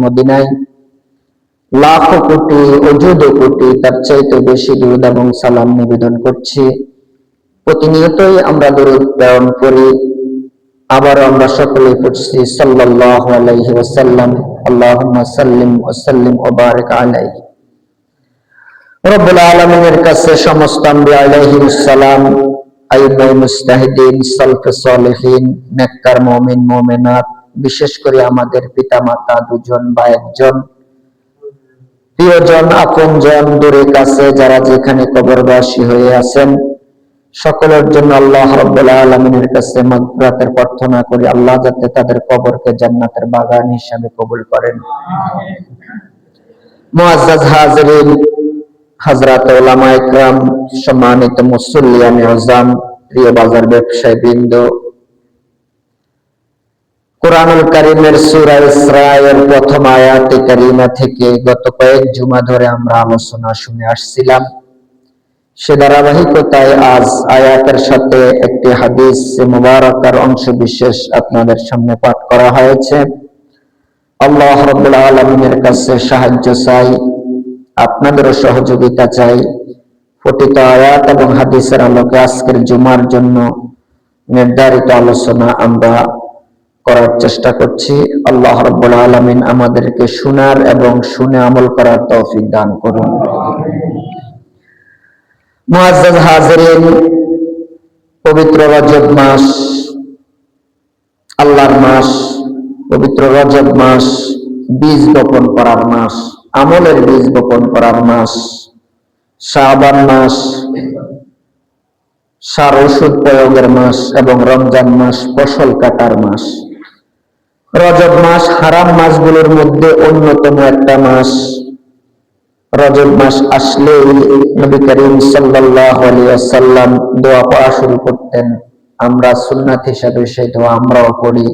মদিনায় লাখো কোটি অযুত কোটি তার চাইতে বেশি দুরূদ এবং সালাম নিবেদন করছি। প্রতিনিয়তই আমরা দুরূদ প্রেরণ করি, আবার আমরা সকলে পড়ছি সাল্লাল্লাহু আলাইহি ওয়াসাল্লাম, আল্লাহুম্মা সাল্লিম ওয়া সাল্লিম ওয়া বারিক আলাইহি। রব্বুল আলামিনের কাছে সমস্ত আম্বিয়া আলাইহিস সালাম, আইম্মায়ে মুজতাহিদিন, সালফে সালেহিন, নেককার মুমিন মুমিনাত, বিশেষ করে আমাদের পিতামাতা দুজন বা একজন, প্রিয়জন আপনজন দূরে কাছে যারা যেখানে কবরবাসী হয়ে আছেন, সকলের জন্য আল্লাহ রাব্বুল আলামিনের কাছে মাগফিরাতের প্রার্থনা করি। আল্লাহ যাতে তাদের কবরকে জান্নাতের বাগান হিসেবে কবুল করেন। মুআজ্জাজ হাজিরিন, হযরত উলামা ইকরাম, সম্মানিত মুসল্লিয়ান আযম, প্রিয় বাজার ব্যবসায়ী বৃন্দ, কুরআনুল কারীমের সূরা ইসরা এর প্রথম আয়াতে কারিমা থেকে গত কয়েক জুমা ধরে আমরা আলোচনা শুনে আসছিলাম। সে ধারাবাহিকতায় আজ আয়াতের সাথে একটি হাদিস মুবারাকার অংশ বিশেষ আপনাদের সামনে পাঠ করা হয়েছে। আল্লাহ রাব্বুল আলামিনের কাছে সাহায্য চাই, আপনাদেরও সহযোগিতা চাই। পঠিত আয়াত এবং হাদিসের আলোকে আজকের জুমার জন্য নির্ধারিত আলোচনা আমরা করার চেষ্টা করছি। আল্লাহ রাব্বুল আলামিন আমাদেরকে শোনার এবং শুনে আমল করার তৌফিক দান করুন। মুআজ্জাজ হাজিরিন, পবিত্র রজব মাস, আল্লাহর মাস, পবিত্র রজব মাস বীজ বপন করার মাস, আমলের বীজ বপন করার মাস। শাবান মাস সার ওষুধ প্রয়োগের মাস এবং রমজান মাস ফসল কাটার মাস। রজব মাস হারাম মাসগুলোর মধ্যে অন্যতম একটা মাস। রজব মাস আসলেই নবী করিম সাল্লাল্লাহু আলাইহি ওয়াসাল্লাম দোয়া পড়া শুরু করতেন। আমরা সুন্নাত হিসেবে সেই দোয়া আমরাও পড়ি,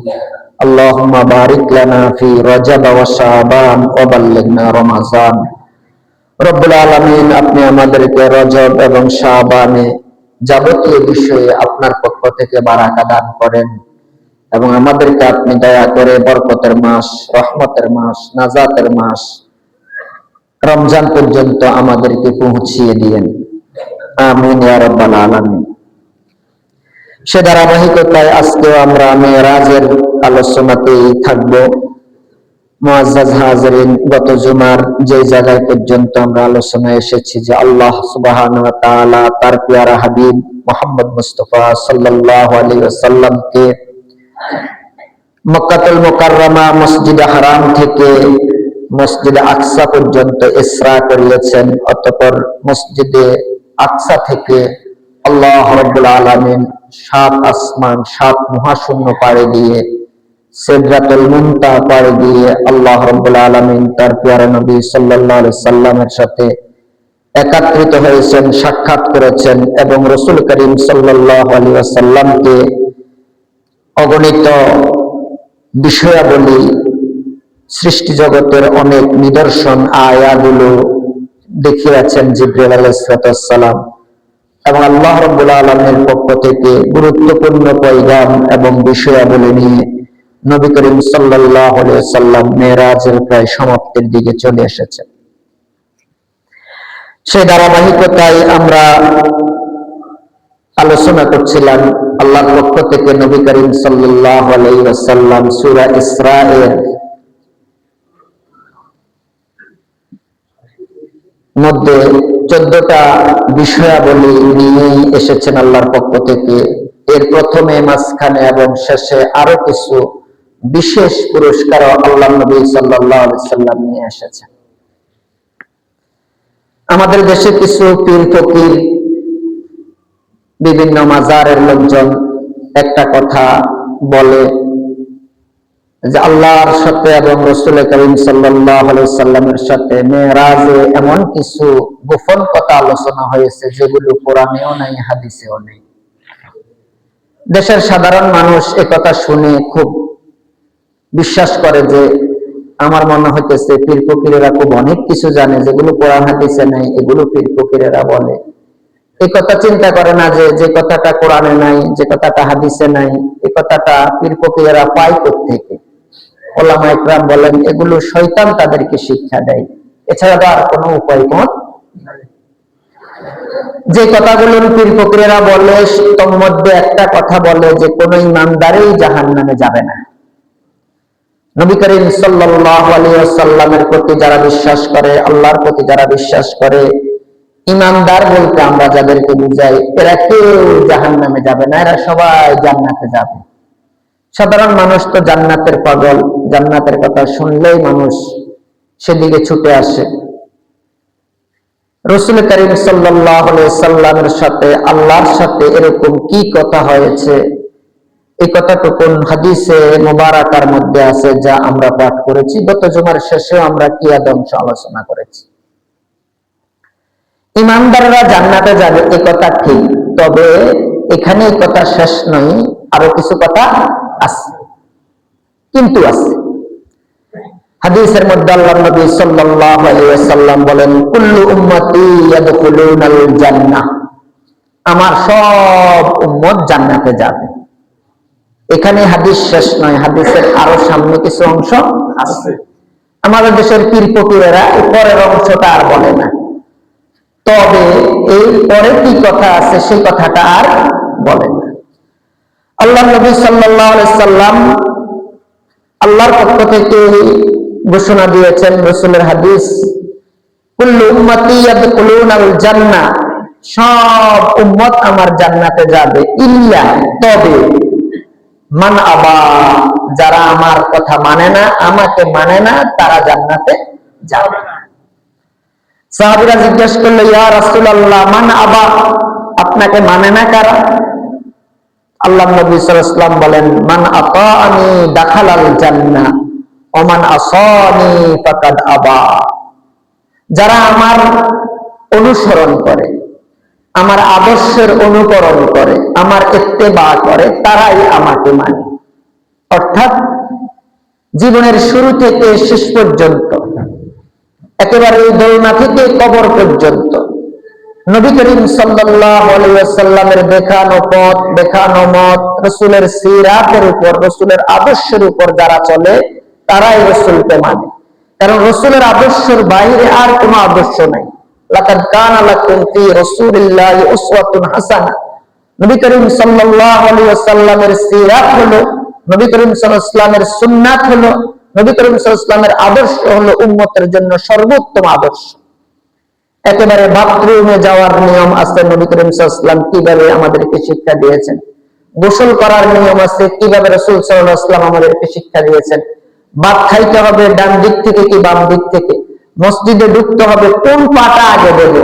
আল্লাহুম্মা বারিক লানা ফি রজব ওয়া শাবান ওয়া বাল্লিগনা রমাজান। রব্বুল আলামিন, আপনি আমাদেরকে রজব এবং শাবানে যাবতীয় বিষয়ে আপনার পক্ষ থেকে বারাকা দান করেন এবং আমাদেরকে আপনি দয়া করে বরকতের মাস, রহমতের মাস, নাজাতের মাস রমজান পর্যন্ত আমাদেরকে পৌঁছিয়ে দিয়েন। আমিন ইয়া রাব্বাল আলামিন। সে ধারাবাহিকতায় আজকেও আমরা মেরাজের আলোচনাতেই থাকবো। মুআজ্জাজ হাজিরিন, গত জুমার যে জায়গায় পর্যন্ত আমরা আলোচনায় এসেছি যে আল্লাহ সুবহানাহু ওয়া তাআলা তার প্যারা হাবিব মুহাম্মদ মুস্তাফা সাল্লাল্লাহু আলাইহি ওয়াসাল্লামকে মক্কাতুল মুকাররমা মসজিদে হারাম থেকে মসজিদে আকসা পর্যন্ত ইসরা করিয়েছেন। অতঃপর মসজিদে আকসা থেকে আল্লাহ রাব্বুল আলামিন 7 আসমান 7 মহাশূন্য পাড়ি দিয়ে সিদরাতুল মুনতাহা পাড়ি দিয়ে আল্লাহ রাব্বুল আলামিন তার প্যারা নবী সাল্লাল্লাহু আলাইহি সাল্লামের সাথে একত্রিত হয়েছেন, সাক্ষাৎ করেছেন এবং রাসূল করিম সাল্লাল্লাহু আলাইহি ওয়াসাল্লামকে অগণিত বিষয়াবলী, সৃষ্টি জগতের অনেক নিদর্শন আয়াতগুলো দেখিয়েছেন জিবরাইল আলাইহিস সালাম এবং আল্লাহ রাব্বুল আলামিনের পক্ষ থেকে গুরুত্বপূর্ণ পয়গাম এবং বিষয়াবলী নিয়ে নবী করিম সাল্লাল্লাহু আলাইহি ওয়াসাল্লাম মেরাজের প্রায় সমাপ্তির দিকে চলে এসেছেন। সেই ধারাবাহিকতায় আমরা আলোচনা করছিলাম আল্লাহর পক্ষ থেকে নবী করিম সাল্লাল্লাহু আলাইহি ওয়াসাল্লাম সূরা ইসরা এর মধ্যে 14টা বিষয়াবলী নিয়ে এসেছেন আল্লাহর পক্ষ থেকে। এর প্রথমে, মাঝখানে এবং শেষে আরো কিছু বিশেষ পুরস্কার আল্লাহ নবী সাল্লাল্লাহু আলাইহি ওয়াসাল্লাম নিয়ে এসেছেন। আমাদের দেশে কিছু পীর ফকির, বিভিন্ন মাজারের লোকজন একটা কথা বলে যে আল্লাহর সাথে এবং রাসূল করিম সাল্লাল্লাহু আলাইহি ওয়াসাল্লামের সাথে মেরাজে এমন কিছু গোপন কথা আলোচনা হয়েছে যেগুলো কোরআনেও নাই, হাদিসেও নেই। দেশের সাধারণ মানুষ একথা শুনে খুব বিশ্বাস করে যে আমার মনে হইতেছে পীর ফকিরেরা খুব অনেক কিছু জানে যেগুলো কোরআন হাদিসে নাই, এগুলো পীর ফকিরেরা বলে। এই কথা চিন্তা করে না যে যে কথাটা কোরআনে নাই, যে কথাটা হাদিসে নাই, এই কথাটা পীর ফকিরেরা পায় কোত্থেকে। ওলামা ইকরাম বলেন এগুলো শয়তান তাদেরকে শিক্ষা দেয়, এছাড়া তো আর কোনো উপায় নাই। যে কথাগুলো পীর ফকিরেরা বলে তোর মধ্যে একটা কথা বলে যে কোন ইমানদারই জাহান্নামে যাবে না। নবী করিম সাল্লাল্লাহু আলাইহি ওয়াসাল্লামের প্রতি যারা বিশ্বাস করে, আল্লাহর প্রতি যারা বিশ্বাস করে, ইমানদার বলতে আমরা যাদেরকে বুঝাই, এরা কেউ জাহান্নামে যাবে না, এরা সবাই জান্নাতে যাবে। সাধারণ মানুষ তো জান্নাতের পাগল, জান্নাতের কথা শুনলেই মানুষ সেদিকে ছুটে আসে। রাসূল করিম সাল্লাল্লাহু আলাইহি ওয়াসাল্লামের সাথে আল্লাহর সাথে এরকম কি কথা হয়েছে, এই কথাটুকুন হাদিসে মুবারাকার মধ্যে আছে, যা আমরা পাঠ করেছি। গত জুমার শেষে আমরা কিয়াদংশ আলোচনা করেছি। ইমানদাররা জান্নাতে যাবে এই কথা ঠিক, তবে এখানে এই কথা শেষ নয়, আরো কিছু কথা আছে, কিন্তু আছে। হাদিসের মধ্যে আল্লাহর নবী সাল্লাল্লাহু আলাইহি ওয়াসাল্লাম বলেন কুল্লু উম্মতি ইয়াদখুলুনাল জান্নাহ, আমার সব উম্মত জান্নাতে যাবে। এখানে হাদিস শেষ নয়, হাদিসের আরো সামনে কিছু অংশ আছে। আমাদের দেশের পীর ফকিরেরা উপরের অংশটা আর বলে না, তবে এই পরে কি কথা আছে সেই কথাটা আর বলে না। আল্লাহর নবী সাল্লাল্লাহু আলাইহি ওয়াসাল্লাম আল্লাহর পক্ষ থেকে ঘোষণা দিয়েছেন, রাসূলের হাদিস, কুল্লু উম্মতি ইয়াদখুলুনাল জান্নাহ, সব উম্মত আমার জান্নাতে যাবে, ইল্লা, তবে, মান আবা, যারা আমার কথা মানে না, আমাকে মানে না, তারা জান্নাতে যাবে না। সাহাবীরা জিজ্ঞেস করলো, ইয়া রাসূলুল্লাহ, মান আবা, আপনাকে মানে না কারা? আল্লাহর নবী সাল্লাল্লাহু আলাইহি ওয়াসাল্লাম বলেন, মান আতাআনি দাখালাল জান্নাহ ওয়া মান আসানি ফাকাদ আবা, যারা আমার অনুসরণ করে, আমার আদর্শের অনুকরণ করে, আমার ইত্তেবা করে, তারাই আমাকে মানে। অর্থাৎ জীবনের শুরু থেকে শেষ পর্যন্ত, একেবারে দোলনা থেকে কবর পর্যন্ত নবী করিম সাল্লাল্লাহু আলাইহি ওয়াসাল্লামের দেখানো পথ, দেখানো মত, রাসূলের সিরাতের উপর, রাসূলের আদর্শের উপর যারা চলে, তারাই রাসূলকে মানে। কারণ রাসূলের আদর্শের বাইরে আর কোনো আদর্শ নাই। লাকাদ কানা লাকুম ফি রাসূলিল্লাহি উসওয়াতুন হাসানাহ, নবী করিম সাল্লাল্লাহু আলাইহি ওয়াসাল্লামের সিরাত হলো, নবী করিম সাল্লাল্লাহু আলাইহি ওয়াসাল্লামের সুন্নাত হলো, নবী করিম সাল্লাল্লাহু আলাইহি ওয়াসাল্লামের আদর্শ হলো উম্মতের জন্য সর্বোত্তম আদর্শ। একেবারে বাথরুমে যাওয়ার নিয়ম আছে, নবী করিম সাল্লাল্লাহু আলাইহি ওয়াসাল্লাম কিভাবে আমাদেরকে শিক্ষা দিয়েছেন। গোসল করার নিয়ম আছে, কিভাবে রাসূল সাল্লাল্লাহু আলাইহি ওয়াসাল্লাম আমাদেরকে শিক্ষা দিয়েছেন। ভাত খাইতে হবে ডান দিক থেকে কি বাম দিক থেকে, মসজিদে ঢুকতে হবে কোন পাটা আগে দেব,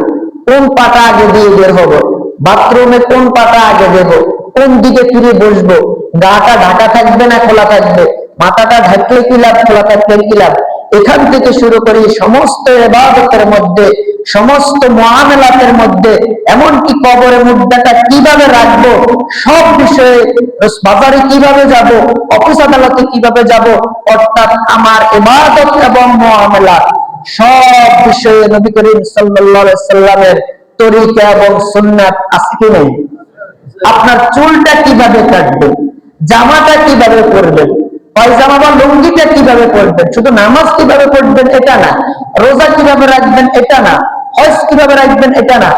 কোন পাটা আগে দিয়ে বের হবো, বাথরুমে কোন পাটা আগে দেব, কোন দিকে ফিরে বসবো, গাটা ঢাকা থাকবে না খোলা থাকবে, মাথাটা ঢাকলে কি লাভ, খোলা থাকলে কি লাভ, এখান থেকে শুরু করি সমস্ত ইবাদতের মধ্যে, সমস্ত মুআমালাতের মধ্যে, এমনকি কবরে মুর্দাটা কিভাবে রাখবো, সব বিষয়ে, বাজারে কিভাবে যাব, অফিস আদালতে কিভাবে যাব, অর্থাৎ আমার ইবাদত এবং মুআমালা সব বিষয়ে নবী করিম সাল্লাল্লাহু আলাইহি ওয়াসাল্লামের তরিকা এবং সুন্নাত আছে কি নেই? আপনার চুলটা কিভাবে কাটবেন, জামাটা কিভাবে পরবেন, পায়জামা বা লুঙ্গিটা কিভাবে পরবেন, শুধু নামাজ কিভাবে পড়বেন এটা না, রোজা কিভাবে রাখবেন এটা না, হজ কিভাবে রাখবেন এটা না,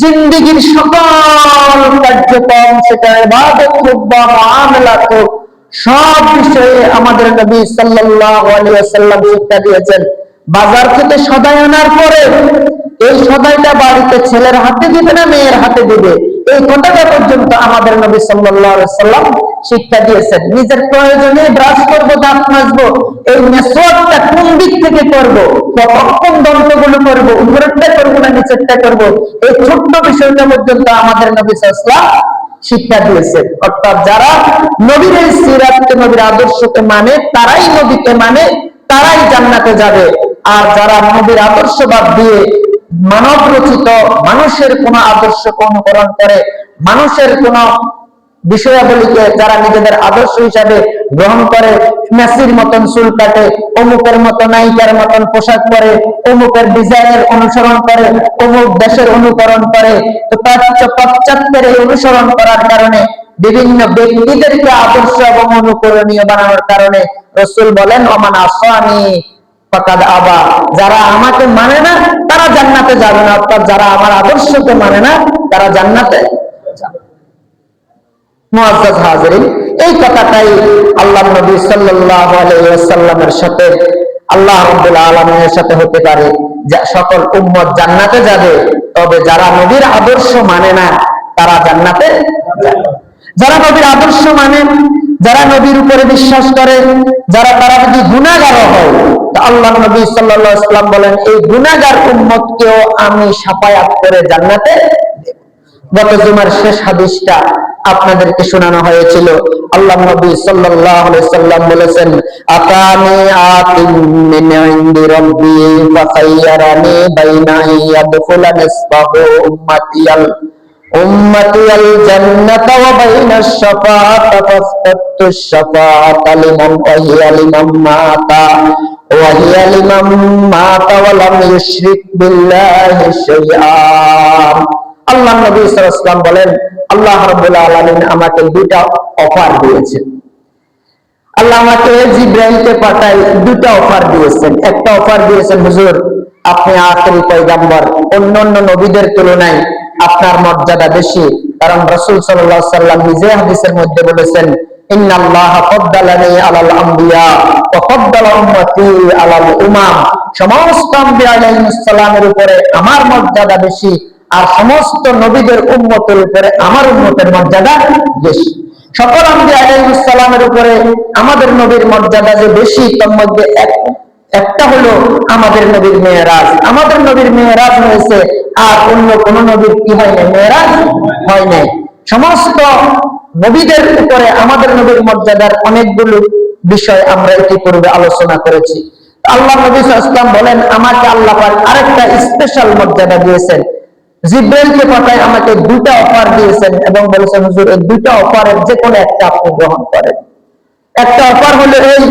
জিন্দেগীর সকল কার্যক্রম, সেটা ইবাদত হোক বা মুআমালাত হোক, সব বিষয়ে আমাদের নবী সাল্লাল্লাহু আলাইহি ওয়াসাল্লাম শিক্ষা দিয়েছেন। বাজার থেকে সদাই আনার পরে এই সদাইটা বাড়িতে ছেলের হাতে দিবে না মেয়ের হাতে দিবে, এই কথাটা পর্যন্ত আমাদের নবী সাল্লাল্লাহু আলাইহি ওয়াসাল্লাম শিক্ষা দিয়েছেন। নিজের প্রয়োজনে ব্রাশ করব, দাঁত মাজবো, এই মেসওয়াকটা কোন দিক থেকে করব, কতক্ষণ দন্তগুলো করব, উপরেরটা করব না নিচেরটা করব, এই ছোট্ট বিষয়টা পর্যন্ত আমাদের নবী সাল্লাল্লাহু আলাইহি ওয়াসাল্লাম শিক্ষা দিয়েছেন। অর্থাৎ যারা নবীর এই সিরাতকে, নবীর আদর্শকে মানে, তারাই নবীকে মানে, তারাই জান্নাতে যাবে। আর যারা নবীর আদর্শ বাদ দিয়ে মানব রচিত মানুষের কোন আদর্শকে অনুকরণ করে, মানুষের কোন বিষয়াবলীকে যারা নিজেদের আদর্শ হিসাবে গ্রহণ করে, মেসির মতন চুল কাটে, অমুকের মতো নায়িকার মতন পোশাক পরে, অমুকের ডিজাইনের অনুসরণ করে, অমুক দেশের অনুকরণ করে, তো পাশ্চাত্যের এই অনুসরণ করার কারণে বিভিন্ন ব্যক্তিদেরকে আদর্শ এবং অনুকরণীয় বানানোর কারণে রাসূল বলেন ওমান আসানি ফাকাদ আবা, যারা আমাকে মানে না তারা জান্নাতে যাবে না, অর্থাৎ যারা আমার আদর্শকে মানে না তারা জান্নাতে যাবে। মুআজ্জাজ হাজিরিন, এই কথাটাই আল্লাহর নবী সাল্লাল্লাহু আলাইহি ওয়াসাল্লামের সাথে আল্লাহ রাব্বুল আলামিনের সাথে হতে পারে যে সকল উম্মত জান্নাতে যাবে, তবে যারা নবীর আদর্শ মানে না তারা জান্নাতে যাবে। যারা নবীর আদর্শ মানে, যারা নবীর উপরে বিশ্বাস করে, যারা তারা যদি গুনাহগার হয়, তো আল্লাহ নবী সাল্লাল্লাহু আলাইহি ওয়াসাল্লাম বলেন এই গুনাহগার উম্মতকেও আমি শাফায়াত করে জান্নাতে দেব। গত জুমার শেষ হাদিসটা আপনাদেরকে শোনানো হয়েছিল। আল্লাহ নবী সাল্লাল্লাহু আলাইহি ওয়াসাল্লাম বলেছেন আতানি আতিম মিন ইনদি রাব্বি ফাখায়্যারানি বাইনা ইয়াদখুলা নিসবাহু উম্মাতিয়াল জান্নাতা ওয়া বাইনাশ শাফাআতি ফাস্তাতুশ শাফাআতা লিমান লিমান মাতা ওয়া লাম ইউশরিক বিল্লাহি শাইআ। আল্লাহ নবী সাল্লাল্লাহু আলাইহি ওয়াসাল্লাম বলেন আল্লাহ রাব্বুল আলামিন আমাকে দুটো অফার দিয়েছেন। আল্লাহ আমাকে জিবরাইলকে পাঠায় দুটো অফার দিয়েছেন। একটা অফার দিয়েছেন, হুজুর আপনি আখিরি পয়গম্বর, অন্যান্য নবীদের তুলনায় আপনার মর্যাদা বেশি, কারণ রাসূল সাল্লাল্লাহু আলাইহি ওয়াসাল্লাম নিজে হাদিসের মধ্যে বলেছেন ইন্নাল্লাহা ফাদ্দালানি আলাল আমবিয়া ওয়া ফাদ্দালা উম্মতি আলাল উমাম, সমস্ত আম্বিয়া আলাইহিস সালামের উপরে আমার মর্যাদা বেশি, আর সমস্ত নবীদের উম্মতের উপরে আমার উম্মতের মর্যাদা বেশি। সকল আম্বিয়া আলাইহিস সালামের উপরে আমাদের নবীর মর্যাদা যে বেশি, তার মধ্যে একটা হলো আমাদের নবীর মেরাজ। আমাদের নবীর মেরাজ হয়েছে, আর অন্য কোন নবীর কি হয় না, মেরাজ হয় নাই। সমস্ত নবীদের উপরে আমাদের নবীর মর্যাদার অনেকগুলো বিষয় আমরা ইতিপূর্বে আলোচনা করেছি। আল্লাহ নবী সাল্লাল্লাহু আলাইহি ওয়াসাল্লাম বলেন আমাকে আল্লাহ পাক আরেকটা স্পেশাল মর্যাদা দিয়েছেন। জিবরাইলকে পাঠায় আমাকে দুটো অফার দিয়েছেন এবং বলেছেন হুজুর এই দুটো অফারের যে কোনো একটা আপনি গ্রহণ করেন। একটা অফার হলো এই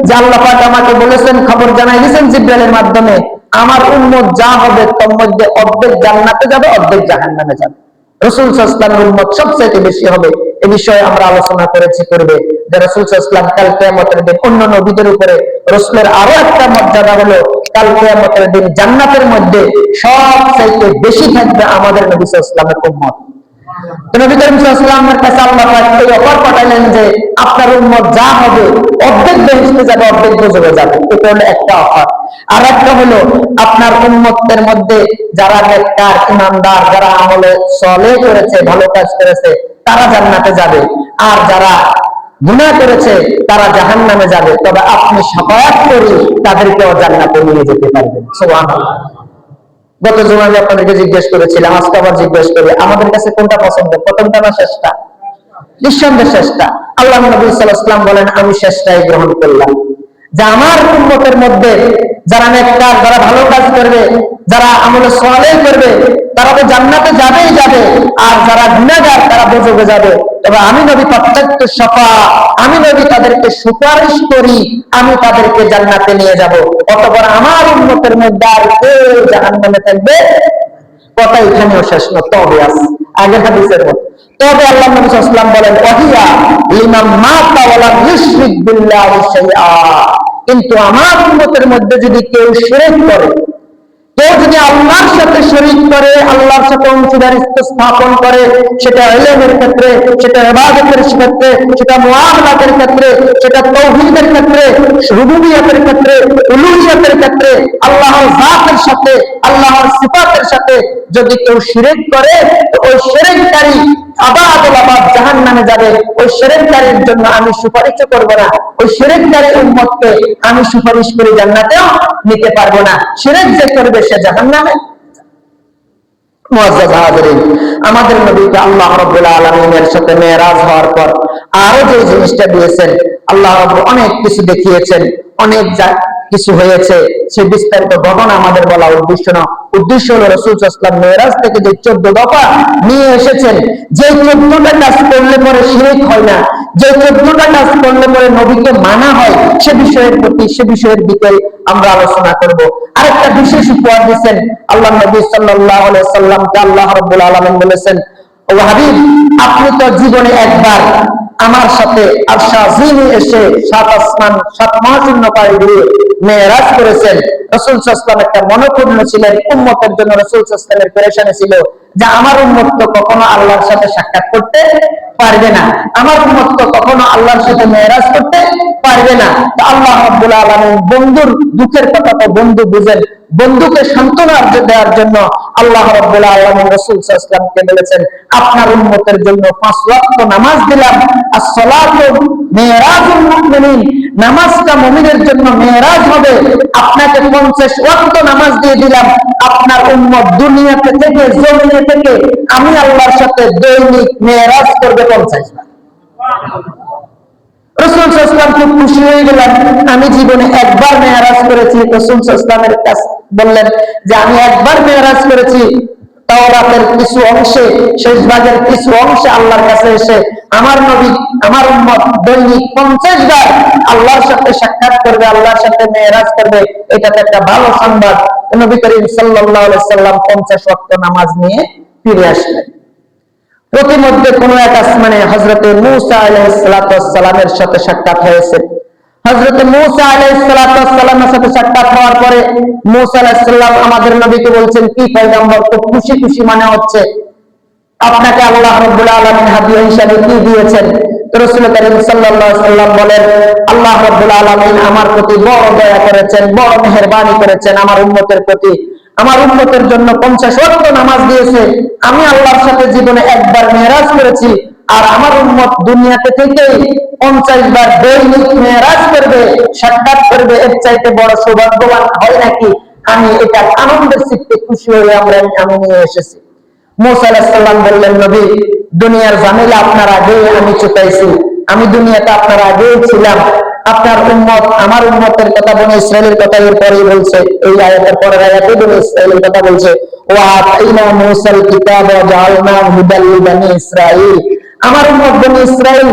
যে আল্লাহ পাক আমাকে বলেছেন, খবর জানাই দিয়েছেন জিবরাইলের মাধ্যমে, আমার উম্মত যা হবে তার মধ্যে অর্ধেক জান্নাতে যাবে, অর্ধেক জাহান্নামে যাবে। রাসূল সাল্লাল্লাহু আলাইহি ওয়াসাল্লামের উম্মত সবচেয়ে বেশি হবে, এই বিষয়ে আমরা আলোচনা করেছি পূর্বে যে রাসূল সাল্লাল্লাহু আলাইহি ওয়াসাল্লাম কাল কিয়ামতের দিন অন্য নবীদের উপরে রাসূলের আরো একটা মর্যাদা হলো কাল কিয়ামতের দিন জান্নাতের মধ্যে সবচেয়ে বেশি থাকবে আমাদের নবী সাল্লাল্লাহু আলাইহি ওয়াসাল্লামের উম্মত। তো নবী করিম সাল্লাল্লাহু আলাইহি ওয়াসাল্লামের কাছে আল্লাহ পাক এই অফার পাঠালেন যে আপনার উম্মত যা হবে অর্ধেক বেহেশতে যাবে, অর্ধেক দোজখে যাবে। এটা হলো একটা অফার। আর একটা হলো আপনার উম্মতের মধ্যে যারা নেককার, ঈমানদার, যারা আমলে সালেহ করেছে, ভালো কাজ করেছে, তারা জান্নাতে যাবে, আর যারা গুনাহ করেছে তারা জাহান্নামে যাবে। তবে আপনি শাফায়াত করে তাদেরকেও জান্নাতে নিয়ে যেতে পারবেন। সুবহানাল্লাহ। গত জুমায় আপনাদেরকে জিজ্ঞেস করেছিলাম, আজকে আবার জিজ্ঞেস করি, আমাদের কাছে কোনটা পছন্দ, প্রথমটা না শেষটা? নিঃসন্দেহে শেষটা। আল্লাহ নবী সাল্লাল্লাহু আলাইহি ওয়াসাল্লাম বলেন আমি শেষটাই গ্রহণ করলাম, যে আমার উম্মতের মধ্যে যারা নেককার, যারা ভালো কাজ করবে, যারা আমলে সালেহ করবে, তারা তো জান্নাতে যাবেই যাবে, আর যারা গুনাহগার তারা দোজখে যাবে। তবে আমি নবী প্রত্যক্ষ শাফা, আমি নবী তাদেরকে সুপারিশ করি, আমি তাদেরকে জান্নাতে নিয়ে যাব। অতঃপর আমার উম্মতের মধ্যে আর কেউ জাহান্নামে থাকবে কথা এখানেও শেষ না, তবে আছে আগের হাদিসের মতো। তবে আল্লাহ নবী সাল্লাল্লাহু আলাইহি ওয়াসাল্লাম বলেন ওয়াহিয়া লিমান মাতা ওয়া লাম ইউশরিক বিল্লাহি শাইআ, কিন্তু আমার উম্মতের মধ্যে যদি কেউ শিরক করে, কেউ যদি আল্লাহর সাথে শরীক করে, আল্লাহর সাথে অংশীদারিত্ব স্থাপন করে, সেটা ইলমের ক্ষেত্রে, সেটা ইবাদতের ক্ষেত্রে, সেটা মুআমালাতের ক্ষেত্রে, সেটা তাওহীদের ক্ষেত্রে, রুবুবিয়তের ক্ষেত্রে, উলুহিয়তের ক্ষেত্রে, আল্লাহর জাতের সাথে, আল্লাহর সিফাতের সাথে যদি কেউ শিরক করে, তো ওই শিরককারী আবাদুল আবাদ জাহান্নামে যাবে। ওই শিরককারীর জন্য আমি সুপারিশ করব না, ওই শিরককারী উম্মতকে আমি সুপারিশ করে জান্নাতেও নিতে পারবো না। শিরক যে করবে সে জাহান্নামে। মুআজ্জাজ হাজিরিন, আমাদের নবীকে আল্লাহ রাব্বুল আলামিনের সাথে মেরাজ হওয়ার পর আরো যে জিনিসটা দিয়েছেন, আল্লাহ রাব্বুল অনেক কিছু দেখিয়েছেন, অনেক কিছু হয়েছে, সে বিস্তারিত ঘটনা আমাদের বলা উদ্দেশ্য না। উদ্দেশ্য হলো রাসূল সাল্লাল্লাহু আলাইহি ওয়াসাল্লাম মেরাজ থেকে যে 14 দফা নিয়ে এসেছেন, যে 14টা কাজ করলে পরে শিরক হয় না, যে 14টা কাজ করলে পরে নবীকে মানা হয়, সে বিষয়ের প্রতি, সে বিষয়ের দিকে আমরা আলোচনা করব। আরেকটা বিশেষ উপহার দিয়েছেন আল্লাহ নবী সাল্লাল্লাহু আলাইহি ওয়াসাল্লামকে আল্লাহ রাব্বুল আলামিন বলেছেন ও হাবিব, আপনি তো জীবনে একবার আমার সাথে আরশা যিনি এসে 7 আসমান 7 মহাশূন্য পাড়ি দিয়ে মেরাজ করেছেন। রাসূল সাল্লাল্লাহু আলাইহি ওয়াসাল্লাম একটা মনোক্ষুণ্ণ ছিলেন, উম্মতের জন্য রাসূল সাল্লাল্লাহু আলাইহি ওয়াসাল্লামের পেরেশানি ছিল যে আমার উম্মত তো কখনো আল্লাহর সাথে সাক্ষাৎ করতে পারবে না, আমার উম্মত তো কখনো আল্লাহর সাথে মেরাজ করতে পারবে না। তো আল্লাহ রাব্বুল আলামিন বন্ধুর দুঃখের কথা তো বন্ধু বুঝেন, বন্ধুকে সান্ত্বনা দেওয়ার জন্য আল্লাহ রাব্বুল আলামিন রাসূল সাল্লাল্লাহু আলাইহি ওয়াসাল্লামকে বলেছেন, আপনার উম্মতের জন্য 5 ওয়াক্ত নামাজ দিলাম। as-সালাতু মিরাজুল মুমিনিন, নামাজটা মুমিনের জন্য মেরাজ হবে। আপনাকে 50 ওয়াক্ত নামাজ দিয়ে দিলাম, আপনার উম্মত দুনিয়াতে থেকে জমিনে থেকে আমি আল্লাহর সাথে দৈনিক মেরাজ করবে 50 বার। রাসূল সাল্লাল্লাহু আলাইহি ওয়াসাল্লাম খুব খুশি হয়ে গেলেন, আমি জীবনে একবার মেরাজ করেছি। রাসূল সাল্লাল্লাহু আলাইহি ওয়াসাল্লামের কাছে বললেন যে আমি একবার মেরাজ করেছি, তাওরাতের কিছু অংশে, শেষ ভাগের কিছু অংশে আল্লাহর কাছে এসে আমার নবী আমার উম্মত দৈনিক 50 বার আল্লাহর সাথে সাক্ষাৎ করবে, আল্লাহর সাথে মেরাজ করবে। এটা তো একটা ভালো সংবাদ। নবী করিম সাল্লাল্লাহু আলাইহি ওয়াসাল্লাম 50 ওয়াক্ত নামাজ নিয়ে ফিরে আসলেন। প্রতিমধ্যে কোন এক আসমানে হযরতে মূসা আলাইহিস সালাতু ওয়াস সালামের সাথে সাক্ষাৎ হয়েছে। হযরতে মূসা আলাইহিস সালাতু ওয়াস সালামের সাথে সাক্ষাৎ হওয়ার পরে মূসা আলাইহিস সালাম আমাদের নবীকে বলছেন, কি পয়গম্বর, খুব খুশি খুশি মনে হচ্ছে, আপনাকে আল্লাহ রাব্বুল আলামিন হাদিয়া হিসেবে কি দিয়েছেন? তো রাসূল করিম সাল্লাল্লাহু আলাইহি ওয়াসাল্লাম বলেন, আল্লাহ রাব্বুল আলামিন আমার প্রতি বড় দয়া করেছেন, বড় মেহেরবানি করেছেন আমার উম্মতের প্রতি। আমার উম্মতের জন্য 50 ওয়াক্ত নামাজ দিয়েছে। আমি আল্লাহর সাথে জীবনে একবার মেরাজ করেছি, আর আমার উম্মত দুনিয়াতে থেকেই 50 বার দৈনিক মেরাজ করবে, সাক্ষাৎ করবে। এর চাইতে বড় সৌভাগ্যবান হয় নাকি? আমি এটা আনন্দের চিত্তে খুশি হয়ে আমি নিয়ে এসেছি। মূসা আলাইহিস সালাম বললেন, নবী, দুনিয়ার ঝামেলা আপনার আগে আমি চুকাইছি, আমি দুনিয়াতে আপনার আগেই ছিলাম। আপনার উম্মত আমার উম্মতের কথা বনে ইসরাইলের কথা এরপরেই বলছে, এই আয়াতের পরের আয়াতে বনে ইসরাইলের কথা বলছে, ওয়া আতাইনা মূসাল কিতাবা ওয়া জাআলনা হুদাল লিবানি ইসরাইল। আমার উম্মত বনে ইসরাইল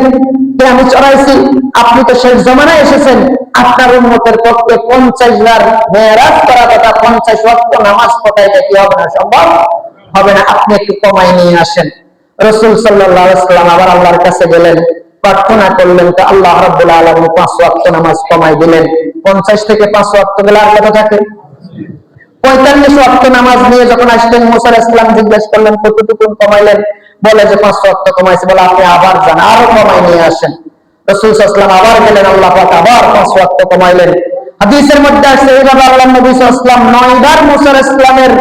কে আমি চড়াইছি, আপনি তো শেষ জামানায় এসেছেন, আপনার উম্মতের পক্ষে 50 বার মেরাজ করা কথা, 50 ওয়াক্ত নামাজ পড়া, এটা কি হবে না? সম্ভব হবে না। আপনি একটু কমাই নিয়ে আসেন। রাসূল সাল্লাল্লাহু আলাইহি ওয়াসাল্লাম আবার আল্লাহর কাছে গেলেন, প্রার্থনা করলেন, তো আল্লাহ রাব্বুল আলামিন 5 ওয়াক্ত নামাজ কমাই দিলেন। 50 থেকে 5 ওয়াক্ত গেলে আর কত থাকে? 45 ওয়াক্ত নামাজ নিয়ে যখন আসলেন, মূসা আলাইহিস সালাম জিজ্ঞেস করলেন, কতটুকু কমাইলেন? বলে যে 5 ওয়াক্ত কমাইছে। বলে আপনি আবার যান, আরো কমাই নিয়ে আসেন। রাসূল সাল্লাল্লাহু আলাইহি ওয়াসাল্লাম আবার গেলেন, আল্লাহ পাক আবার 5 ওয়াক্ত কমাইলেন। হাদিসের মধ্যে আছে এইভাবে আল্লাহর নবী সাল্লাল্লাহু আলাইহি ওয়াসাল্লাম 9 বার মূসা আলাইহিস সালামের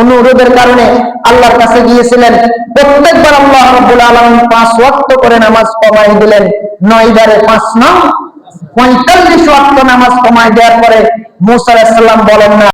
অনুরোধের কারণে আল্লাহর কাছে গিয়েছিলেন। প্রত্যেকবার আল্লাহ রাব্বুল আলামিন 5 ওয়াক্ত করে নামাজ কমাই দিলেন। 9 বারে 5 9 45 ওয়াক্ত নামাজ কমাই দেওয়ার পরে মূসা আলাইহিস সালাম বলেন না,